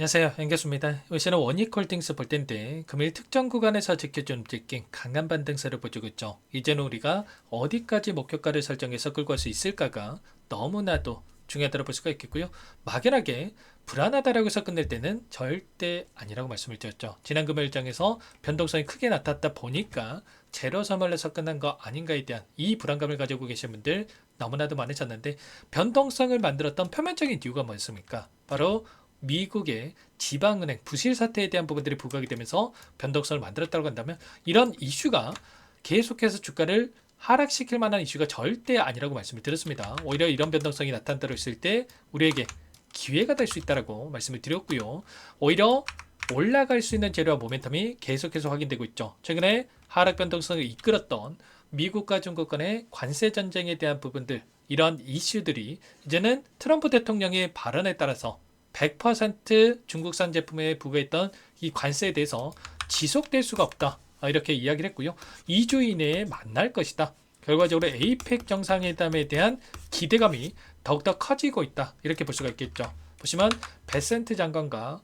안녕하세요. 연결수입니다. 이시는 원익홀딩스 볼 텐데 금일 특정 구간에서 지켜준 움직임 강한 반등세를 보여주고 있죠. 이제는 우리가 어디까지 목표가를 설정해서 끌고 갈 수 있을까가 너무나도 중요하다고 볼 수가 있겠고요. 막연하게 불안하다라고 해서 끝낼 때는 절대 아니라고 말씀을 드렸죠. 지난 금요일 일정에서 변동성이 크게 나타났다 보니까 제로 선물에서 끝난 거 아닌가에 대한 이 불안감을 가지고 계신 분들 너무나도 많으셨는데, 변동성을 만들었던 표면적인 이유가 뭐였습니까? 바로 미국의 지방은행 부실 사태에 대한 부분들이 부각이 되면서 변동성을 만들었다고 한다면, 이런 이슈가 계속해서 주가를 하락시킬 만한 이슈가 절대 아니라고 말씀을 드렸습니다. 오히려 이런 변동성이 나타난다고 했을 때 우리에게 기회가 될 수 있다고 말씀을 드렸고요. 오히려 올라갈 수 있는 재료와 모멘텀이 계속해서 확인되고 있죠. 최근에 하락 변동성을 이끌었던 미국과 중국 간의 관세 전쟁에 대한 부분들, 이런 이슈들이 이제는 트럼프 대통령의 발언에 따라서 100% 중국산 제품에 부과했던 이 관세에 대해서 지속될 수가 없다, 이렇게 이야기를 했고요. 2주 이내에 만날 것이다. 결과적으로 에이펙 정상회담에 대한 기대감이 더욱더 커지고 있다, 이렇게 볼 수가 있겠죠. 보시면 베센트 장관과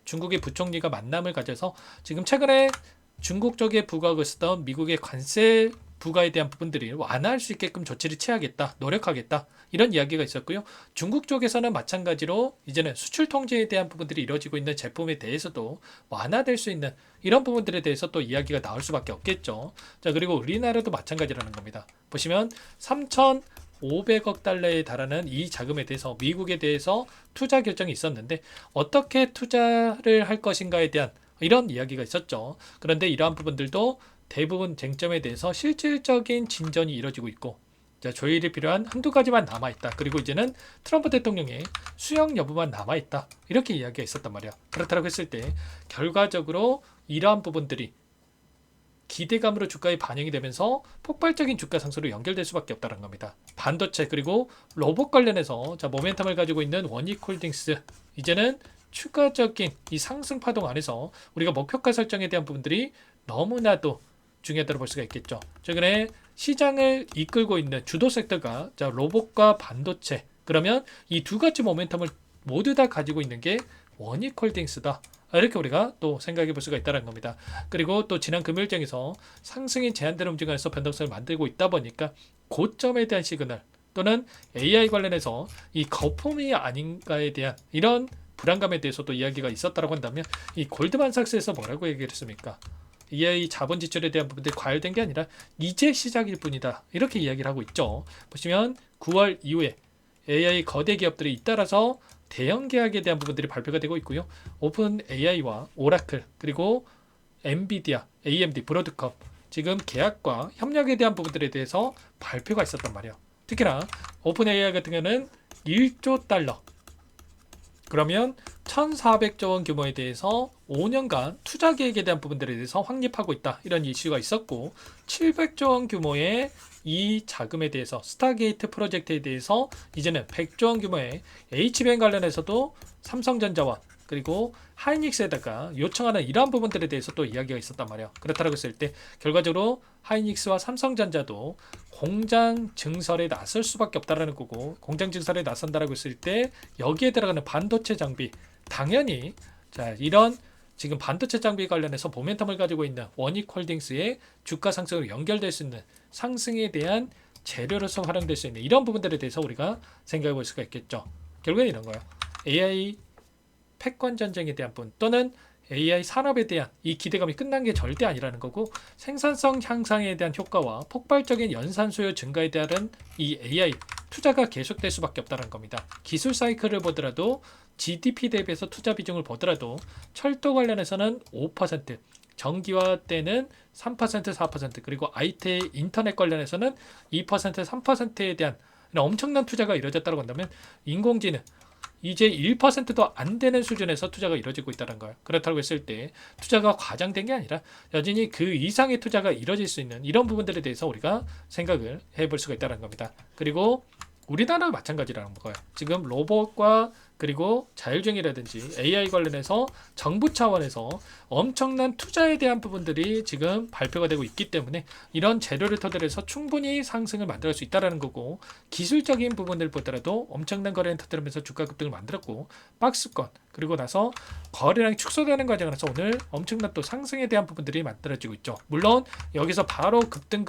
중국의 부총리가 만남을 가져서 지금 최근에 중국 쪽에 부과하고 있었던 미국의 관세 부과에 대한 부분들이 완화할 수 있게끔 조치를 취하겠다, 노력하겠다, 이런 이야기가 있었고요. 중국 쪽에서는 마찬가지로 이제는 수출 통제에 대한 부분들이 이루어지고 있는 제품에 대해서도 완화될 수 있는 이런 부분들에 대해서 또 이야기가 나올 수밖에 없겠죠. 자, 그리고 우리나라도 마찬가지라는 겁니다. 보시면 3,500억 달러에 달하는 이 자금에 대해서 미국에 대해서 투자 결정이 있었는데, 어떻게 투자를 할 것인가에 대한 이런 이야기가 있었죠. 그런데 이러한 부분들도 대부분 쟁점에 대해서 실질적인 진전이 이루어지고 있고, 조율이 필요한 한두 가지만 남아있다. 그리고 이제는 트럼프 대통령의 수용 여부만 남아있다, 이렇게 이야기가 있었단 말이야. 그렇다고 했을 때 결과적으로 이러한 부분들이 기대감으로 주가에 반영이 되면서 폭발적인 주가 상승으로 연결될 수밖에 없다는 겁니다. 반도체 그리고 로봇 관련해서 모멘텀을 가지고 있는 원익홀딩스, 이제는 추가적인 이 상승 파동 안에서 우리가 목표가 설정에 대한 부분들이 너무나도 중요하다고 볼 수가 있겠죠. 최근에 시장을 이끌고 있는 주도 섹터가 로봇과 반도체, 그러면 이 두 가지 모멘텀을 모두 다 가지고 있는 게 원익홀딩스다, 이렇게 우리가 또 생각해 볼 수가 있다는 겁니다. 그리고 또 지난 금요일장에서 상승이 제한되는 움직임에서 변동성을 만들고 있다 보니까 고점에 대한 시그널, 또는 AI 관련해서 이 거품이 아닌가에 대한 이런 불안감에 대해서도 이야기가 있었다고 한다면, 이 골드만삭스에서 뭐라고 얘기를 했습니까? AI 자본 지출에 대한 부분들이 과열된 게 아니라 이제 시작일 뿐이다, 이렇게 이야기를 하고 있죠. 보시면 9월 이후에 AI 거대 기업들이 잇따라서 대형 계약에 대한 부분들이 발표가 되고 있고요. 오픈 AI와 오라클, 그리고 엔비디아, AMD, 브로드컴, 지금 계약과 협력에 대한 부분들에 대해서 발표가 있었단 말이에요. 특히나 오픈 AI 같은 경우는 1조 달러, 그러면 1,400조 원 규모에 대해서 5년간 투자 계획에 대한 부분들에 대해서 확립하고 있다, 이런 이슈가 있었고, 700조 원 규모의 이 자금에 대해서 스타게이트 프로젝트에 대해서 이제는 100조 원 규모의 HBM 관련해서도 삼성전자와 그리고 하이닉스에다가 요청하는 이러한 부분들에 대해서 또 이야기가 있었단 말이에요. 그렇다고 했을 때 결과적으로 하이닉스와 삼성전자도 공장 증설에 나설 수밖에 없다라는 거고, 공장 증설에 나선다라고 했을 때 여기에 들어가는 반도체 장비, 당연히 이런 지금 반도체 장비 관련해서 모멘텀을 가지고 있는 원익홀딩스의 주가 상승으로 연결될 수 있는 상승에 대한 재료로서 활용될 수 있는 이런 부분들에 대해서 우리가 생각해 볼 수가 있겠죠. 결국엔 이런 거예요. AI 패권 전쟁에 대한 부분, 또는 AI 산업에 대한 이 기대감이 끝난 게 절대 아니라는 거고, 생산성 향상에 대한 효과와 폭발적인 연산 수요 증가에 대한 이 AI 투자가 계속될 수밖에 없다는 겁니다. 기술 사이클을 보더라도, GDP 대비해서 투자 비중을 보더라도 철도 관련해서는 5%, 전기화 때는 3%, 4%, 그리고 IT 인터넷 관련해서는 2%, 3%에 대한 엄청난 투자가 이루어졌다고 한다면, 인공지능 이제 1%도 안 되는 수준에서 투자가 이루어지고 있다는 거예요. 그렇다고 했을 때 투자가 과장된 게 아니라 여전히 그 이상의 투자가 이루어질 수 있는 이런 부분들에 대해서 우리가 생각을 해볼 수가 있다는 겁니다. 그리고 우리나라도 마찬가지라는 거예요. 지금 로봇과 그리고 자율주행이라든지 AI 관련해서 정부 차원에서 엄청난 투자에 대한 부분들이 지금 발표가 되고 있기 때문에 이런 재료를 토대로 해서 충분히 상승을 만들 수 있다는 거고, 기술적인 부분을 보더라도 엄청난 거래를 터뜨리면서 주가 급등을 만들었고, 박스권 그리고 나서 거래량이 축소되는 과정에서 오늘 엄청난 또 상승에 대한 부분들이 만들어지고 있죠. 물론 여기서 바로 급등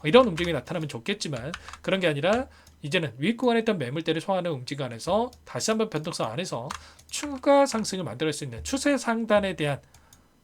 이런 움직임이 나타나면 좋겠지만 그런 게 아니라 이제는 윗구간에 있던 매물대를 소화하는 움직임 안에서 다시 한번 변동성 안에서 추가 상승을 만들 수 있는 추세 상단에 대한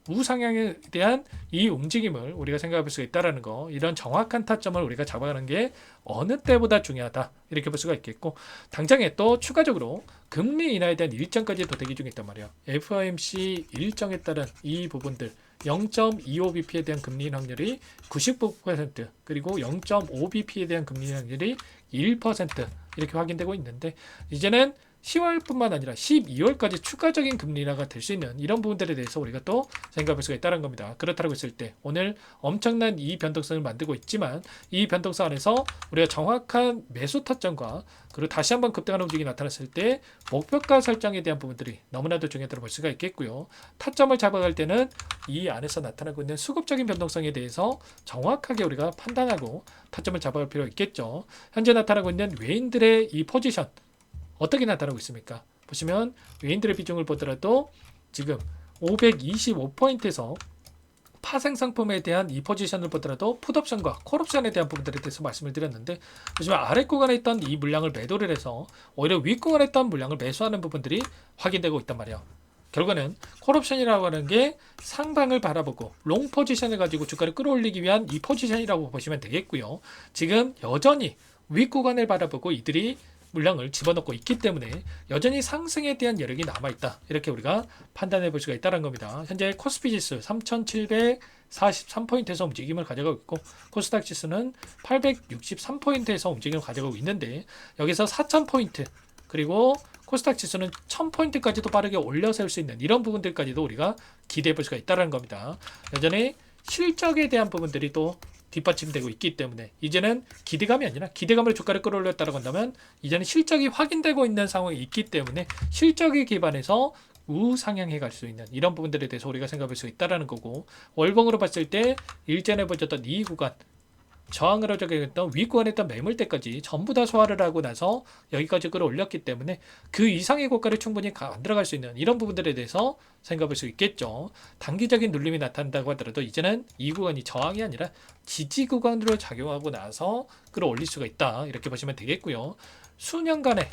우상향에 대한 이 움직임을 우리가 생각해 볼 수가 있다는 거, 이런 정확한 타점을 우리가 잡아가는 게 어느 때보다 중요하다 이렇게 볼 수가 있겠고, 당장에 또 추가적으로 금리 인하에 대한 일정까지도 대기 중에 있단 말이에요. FOMC 일정에 따른 이 부분들 0.25bp에 대한 금리 인하 확률이 99%, 그리고 0.5bp에 대한 금리 인하 확률이 1% 이렇게 확인되고 있는데, 이제는 10월뿐만 아니라 12월까지 추가적인 금리 인하가 될 수 있는 이런 부분들에 대해서 우리가 또 생각할 수가 있다는 겁니다. 그렇다고 했을 때 오늘 엄청난 이 변동성을 만들고 있지만 이 변동성 안에서 우리가 정확한 매수 타점과 그리고 다시 한번 급등하는 움직임이 나타났을 때 목표가 설정에 대한 부분들이 너무나도 중요하다고 볼 수가 있겠고요. 타점을 잡아갈 때는 이 안에서 나타나고 있는 수급적인 변동성에 대해서 정확하게 우리가 판단하고 타점을 잡아갈 필요가 있겠죠. 현재 나타나고 있는 외인들의 이 포지션 어떻게 나타나고 있습니까? 보시면 외인들의 비중을 보더라도 지금 525포인트에서 파생 상품에 대한 이 포지션을 보더라도 풋옵션과 콜옵션에 대한 부분들에 대해서 말씀을 드렸는데, 보시면 아래 구간에 있던 이 물량을 매도를 해서 오히려 윗 구간에 있던 물량을 매수하는 부분들이 확인되고 있단 말이에요. 결과는 콜옵션이라고 하는 게 상방을 바라보고 롱 포지션을 가지고 주가를 끌어올리기 위한 이 포지션이라고 보시면 되겠고요. 지금 여전히 윗 구간을 바라보고 이들이 물량을 집어넣고 있기 때문에 여전히 상승에 대한 여력이 남아있다 이렇게 우리가 판단해 볼 수가 있다는 겁니다. 현재 코스피 지수 3743포인트에서 움직임을 가져가고 있고, 코스닥 지수는 863포인트에서 움직임을 가져가고 있는데, 여기서 4000포인트 그리고 코스닥 지수는 1000포인트까지도 빠르게 올려세울 수 있는 이런 부분들까지도 우리가 기대해 볼 수가 있다는 겁니다. 여전히 실적에 대한 부분들이 또 뒷받침되고 있기 때문에 이제는 기대감이 아니라 기대감으로 주가를 끌어올렸다고 한다면 이제는 실적이 확인되고 있는 상황이 있기 때문에 실적에 기반해서 우상향해 갈 수 있는 이런 부분들에 대해서 우리가 생각할 수 있다는 거고, 월봉으로 봤을 때 일전에 보셨던 이 구간 저항을 하려고 윗구간에 있던 매물대까지 전부 다 소화를 하고 나서 여기까지 끌어올렸기 때문에 그 이상의 고가를 충분히 만들어갈 수 있는 이런 부분들에 대해서 생각할 수 있겠죠. 단기적인 눌림이 나타난다고 하더라도 이제는 이 구간이 저항이 아니라 지지 구간으로 작용하고 나서 끌어올릴 수가 있다 이렇게 보시면 되겠고요. 수년간의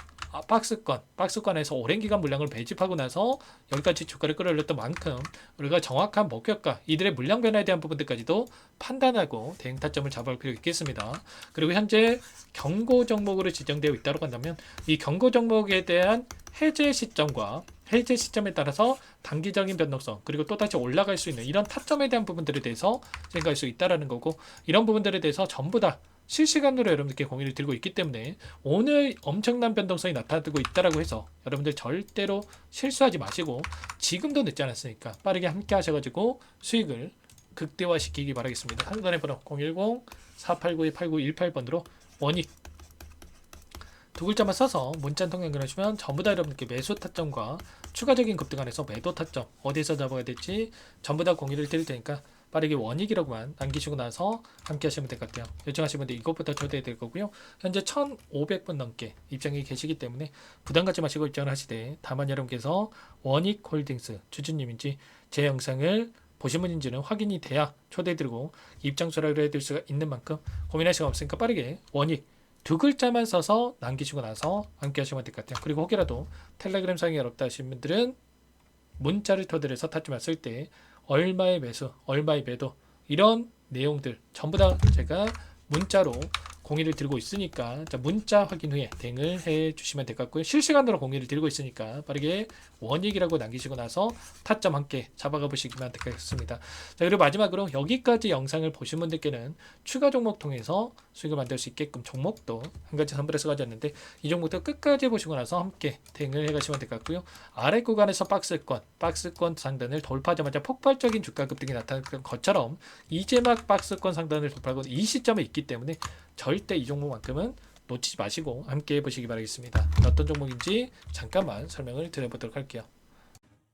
박스권에서 오랜 기간 물량을 배집하고 나서 여기까지 주가를 끌어올렸던 만큼 우리가 정확한 목표가, 이들의 물량 변화에 대한 부분들까지도 판단하고 대응 타점을 잡아올 필요가 있겠습니다. 그리고 현재 경고 종목으로 지정되어 있다고 한다면 이 경고 종목에 대한 해제 시점과 해제 시점에 따라서 단기적인 변동성 그리고 또다시 올라갈 수 있는 이런 타점에 대한 부분들에 대해서 생각할 수 있다는 거고, 이런 부분들에 대해서 전부 다 실시간으로 여러분들께 공유를 드리고 있기 때문에 오늘 엄청난 변동성이 나타나고 있다고 해서 여러분들 절대로 실수하지 마시고 지금도 늦지 않았으니까 빠르게 함께 하셔가지고 수익을 극대화시키기 바라겠습니다. 상단의 번호 010-4892-8918번으로 원익 두 글자만 써서 문자 통해 연결하시면 전부 다 여러분께 매수 타점과 추가적인 급등 안에서 매도 타점 어디서 잡아야 될지 전부 다 공유를 드릴 테니까 빠르게 원익이라고만 남기시고 나서 함께 하시면 될 것 같아요. 요청하시는 분들 이것부터 초대해 드릴 거고요. 현재 1,500분 넘게 입장이 계시기 때문에 부담 갖지 마시고 입장을 하시되, 다만 여러분께서 원익홀딩스 주주님인지 제 영상을 보신 분인지는 확인이 돼야 초대해 드리고 입장 수락을 해드릴 수가 있는 만큼 고민할 시간 없으니까 빠르게 원익 두 글자만 써서 남기시고 나서 함께 하시면 될 것 같아요. 그리고 혹이라도 텔레그램 사용이 어렵다 하시는 분들은 문자를 터들여서 타점을 쓸 때 얼마의 매수, 얼마의 매도 이런 내용들 전부 다 제가 문자로 공유를 드리고 있으니까 문자 확인 후에 대응을 해 주시면 될 것 같고요. 실시간으로 공유를 드리고 있으니까 빠르게 원익이라고 남기시고 나서 타점 함께 잡아가 보시기만 되겠습니다. 자, 그리고 마지막으로 여기까지 영상을 보신 분들께는 추가 종목 통해서 수익을 만들 수 있게끔 종목도 한 가지 선물해서 가져왔는데 이 종목도 끝까지 보시고 나서 함께 대응을 해 가시면 될 것 같고요. 아래 구간에서 박스권 상단을 돌파하자마자 폭발적인 주가 급등이 나타났던 것처럼 이제 막 박스권 상단을 돌파하고 이 시점에 있기 때문에 절대 이 종목만큼은 놓치지 마시고 함께 해보시기 바라겠습니다. 어떤 종목인지 잠깐만 설명을 드려보도록 할게요.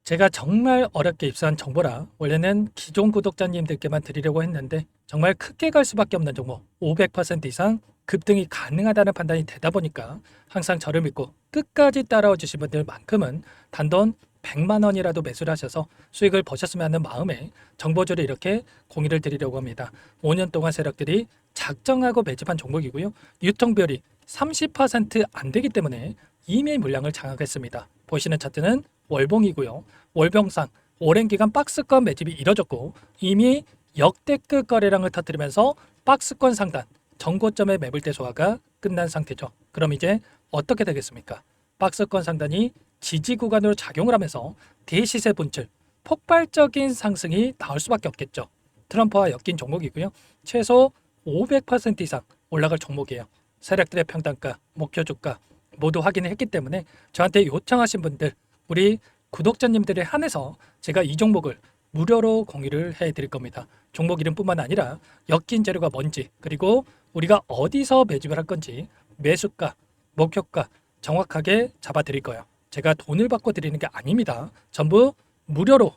제가 정말 어렵게 입수한 정보라 원래는 기존 구독자님들께만 드리려고 했는데 정말 크게 갈 수밖에 없는 종목 500% 이상 급등이 가능하다는 판단이 되다 보니까 항상 저를 믿고 끝까지 따라와 주신 분들만큼은 단돈 100만 원이라도 매수를 하셔서 수익을 보셨으면 하는 마음에 정보주를 이렇게 공유를 드리려고 합니다. 5년 동안 세력들이 작정하고 매집한 종목이고요. 유통비율이 30%안 되기 때문에 이미 물량을 장악했습니다. 보시는 차트는 월봉이고요. 월봉상 오랜 기간 박스권 매집이 이뤄졌고 이미 역대급 거래량을 터뜨리면서 박스권 상단 정고점의 매물대 소화가 끝난 상태죠. 그럼 이제 어떻게 되겠습니까? 박스권 상단이 지지 구간으로 작용을 하면서 대시세 분출, 폭발적인 상승이 나올 수밖에 없겠죠. 트럼프와 엮인 종목이고요. 최소 500% 이상 올라갈 종목이에요. 세력들의 평단가, 목표 주가 모두 확인을 했기 때문에 저한테 요청하신 분들, 우리 구독자님들에 한해서 제가 이 종목을 무료로 공유를 해드릴 겁니다. 종목 이름뿐만 아니라 엮인 재료가 뭔지, 그리고 우리가 어디서 매집을 할 건지 매수가, 목표가 정확하게 잡아드릴 거예요. 제가 돈을 받고 드리는 게 아닙니다. 전부 무료로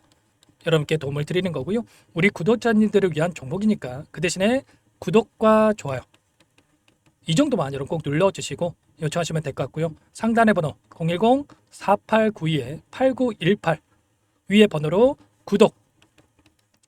여러분께 도움을 드리는 거고요. 우리 구독자님들을 위한 종목이니까 그 대신에 구독과 좋아요 이 정도만 여러분 꼭 눌러주시고 요청하시면 될 것 같고요. 상단의 번호 010-4892-8918 위에 번호로 구독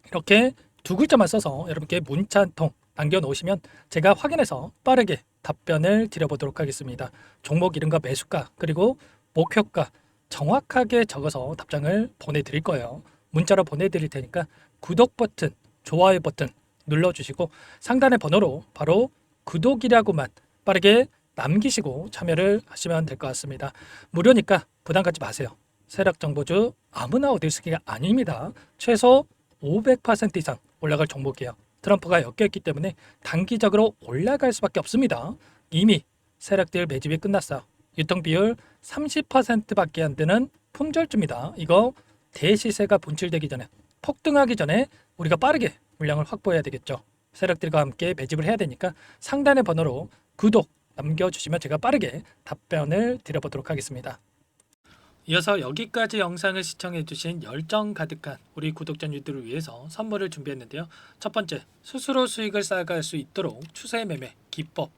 이렇게 두 글자만 써서 여러분께 문자 한 통 남겨놓으시면 제가 확인해서 빠르게 답변을 드려보도록 하겠습니다. 종목 이름과 매수가 그리고 목표가 정확하게 적어서 답장을 보내드릴 거예요. 문자로 보내드릴 테니까 구독 버튼, 좋아요 버튼 눌러주시고 상단의 번호로 바로 구독이라고만 빠르게 남기시고 참여를 하시면 될 것 같습니다. 무료니까 부담 갖지 마세요. 세력 정보주 아무나 얻을 수 있는 게 아닙니다. 최소 500% 이상 올라갈 종목이에요. 트럼프가 엮여있기 때문에 단기적으로 올라갈 수밖에 없습니다. 이미 세력들 매집이 끝났어요. 유통비율 30%밖에 안 되는 품절주입니다. 이거 대시세가 분출되기 전에 폭등하기 전에 우리가 빠르게 물량을 확보해야 되겠죠. 세력들과 함께 매집을 해야 되니까 상단의 번호로 구독 남겨주시면 제가 빠르게 답변을 드려보도록 하겠습니다. 이어서 여기까지 영상을 시청해주신 열정 가득한 우리 구독자님들을 위해서 선물을 준비했는데요. 첫 번째, 스스로 수익을 쌓아갈 수 있도록 추세 매매 기법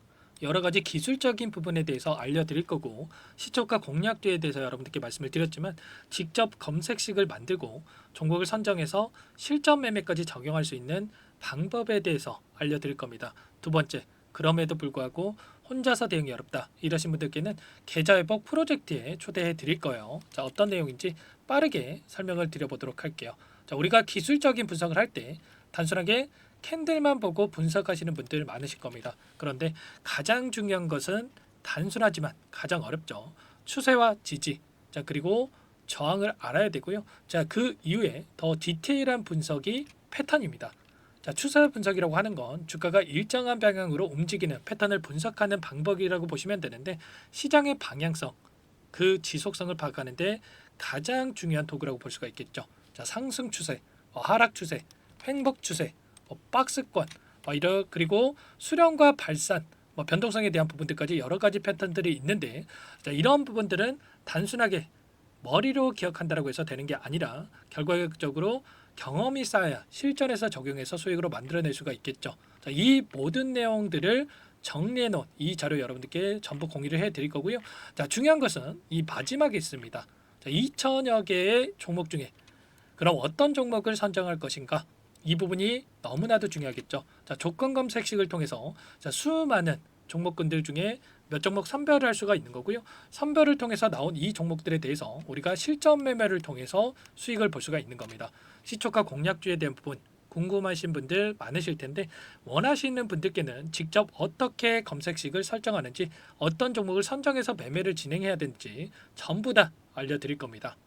여러 가지 기술적인 부분에 대해서 알려드릴 거고 시초가 공략주에 대해서 여러분들께 말씀을 드렸지만 직접 검색식을 만들고 종목을 선정해서 실전 매매까지 적용할 수 있는 방법에 대해서 알려드릴 겁니다. 두 번째, 그럼에도 불구하고 혼자서 대응이 어렵다 이러신 분들께는 계좌회복 프로젝트에 초대해 드릴 거예요. 자, 어떤 내용인지 빠르게 설명을 드려보도록 할게요. 자, 우리가 기술적인 분석을 할 때 단순하게 캔들만 보고 분석하시는 분들 많으실 겁니다. 그런데 가장 중요한 것은 단순하지만 가장 어렵죠. 추세와 지지, 자 그리고 저항을 알아야 되고요. 자, 그 이후에 더 디테일한 분석이 패턴입니다. 자, 추세 분석이라고 하는 건 주가가 일정한 방향으로 움직이는 패턴을 분석하는 방법이라고 보시면 되는데 시장의 방향성, 그 지속성을 파악하는데 가장 중요한 도구라고 볼 수가 있겠죠. 자, 상승 추세, 하락 추세, 횡복 추세, 박스권, 그리고 수렴과 발산, 변동성에 대한 부분들까지 여러 가지 패턴들이 있는데 자, 이런 부분들은 단순하게 머리로 기억한다고 해서 되는 게 아니라 결과적으로 경험이 쌓아야 실전에서 적용해서 수익으로 만들어낼 수가 있겠죠. 자, 이 모든 내용들을 정리해 놓은 이 자료 여러분들께 전부 공유를 해 드릴 거고요. 자, 중요한 것은 이 마지막에 있습니다. 자, 2천여 개의 종목 중에 그럼 어떤 종목을 선정할 것인가? 이 부분이 너무나도 중요하겠죠. 자, 조건 검색식을 통해서 자, 수많은 종목군들 중에 몇 종목 선별을 할 수가 있는 거고요. 선별을 통해서 나온 이 종목들에 대해서 우리가 실전 매매를 통해서 수익을 볼 수가 있는 겁니다. 시초가 공략주에 대한 부분 궁금하신 분들 많으실 텐데 원하시는 분들께는 직접 어떻게 검색식을 설정하는지 어떤 종목을 선정해서 매매를 진행해야 되는지 전부 다 알려드릴 겁니다.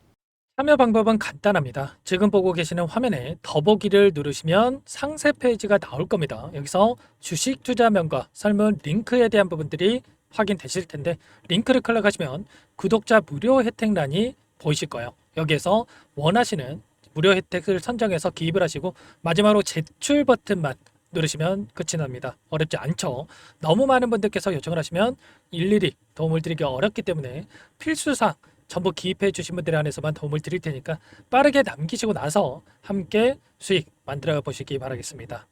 참여 방법은 간단합니다. 지금 보고 계시는 화면에 더보기를 누르시면 상세 페이지가 나올 겁니다. 여기서 주식 투자명과 설문 링크에 대한 부분들이 확인되실 텐데 링크를 클릭하시면 구독자 무료 혜택란이 보이실 거예요. 여기에서 원하시는 무료 혜택을 선정해서 기입을 하시고 마지막으로 제출 버튼만 누르시면 끝이 납니다. 어렵지 않죠? 너무 많은 분들께서 요청을 하시면 일일이 도움을 드리기 어렵기 때문에 필수사항 전부 기입해 주신 분들 안에서만 도움을 드릴 테니까 빠르게 남기시고 나서 함께 수익 만들어 보시기 바라겠습니다.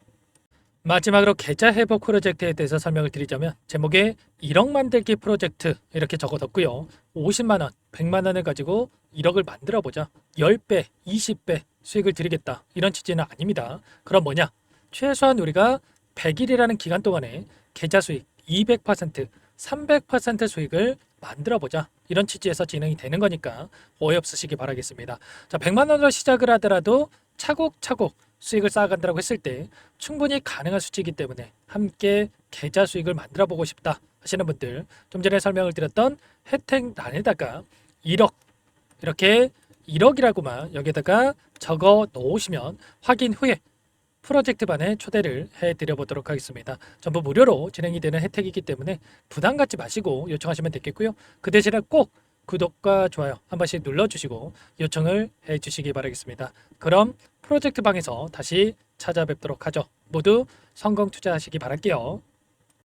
마지막으로 계좌 회복 프로젝트에 대해서 설명을 드리자면 제목에 1억 만들기 프로젝트 이렇게 적어뒀고요. 50만 원, 100만 원을 가지고 1억을 만들어 보자. 10배, 20배 수익을 드리겠다. 이런 취지는 아닙니다. 그럼 뭐냐? 최소한 우리가 100일이라는 기간 동안에 계좌 수익 200%, 300% 수익을 만들어 보자. 이런 취지에서 진행이 되는 거니까 오해 없으시기 바라겠습니다. 자, 100만 원으로 시작을 하더라도 차곡차곡 수익을 쌓아간다고 했을 때 충분히 가능한 수치이기 때문에 함께 계좌 수익을 만들어 보고 싶다 하시는 분들, 좀 전에 설명을 드렸던 혜택란에다가 1억 이렇게 1억이라고만 여기다가 적어 놓으시면 확인 후에 프로젝트 반에 초대를 해드려 보도록 하겠습니다. 전부 무료로 진행이 되는 혜택이기 때문에 부담 갖지 마시고 요청하시면 되겠고요. 그 대신에 꼭 구독과 좋아요 한 번씩 눌러주시고 요청을 해주시기 바라겠습니다. 그럼 프로젝트 방에서 다시 찾아뵙도록 하죠. 모두 성공 투자하시기 바랄게요.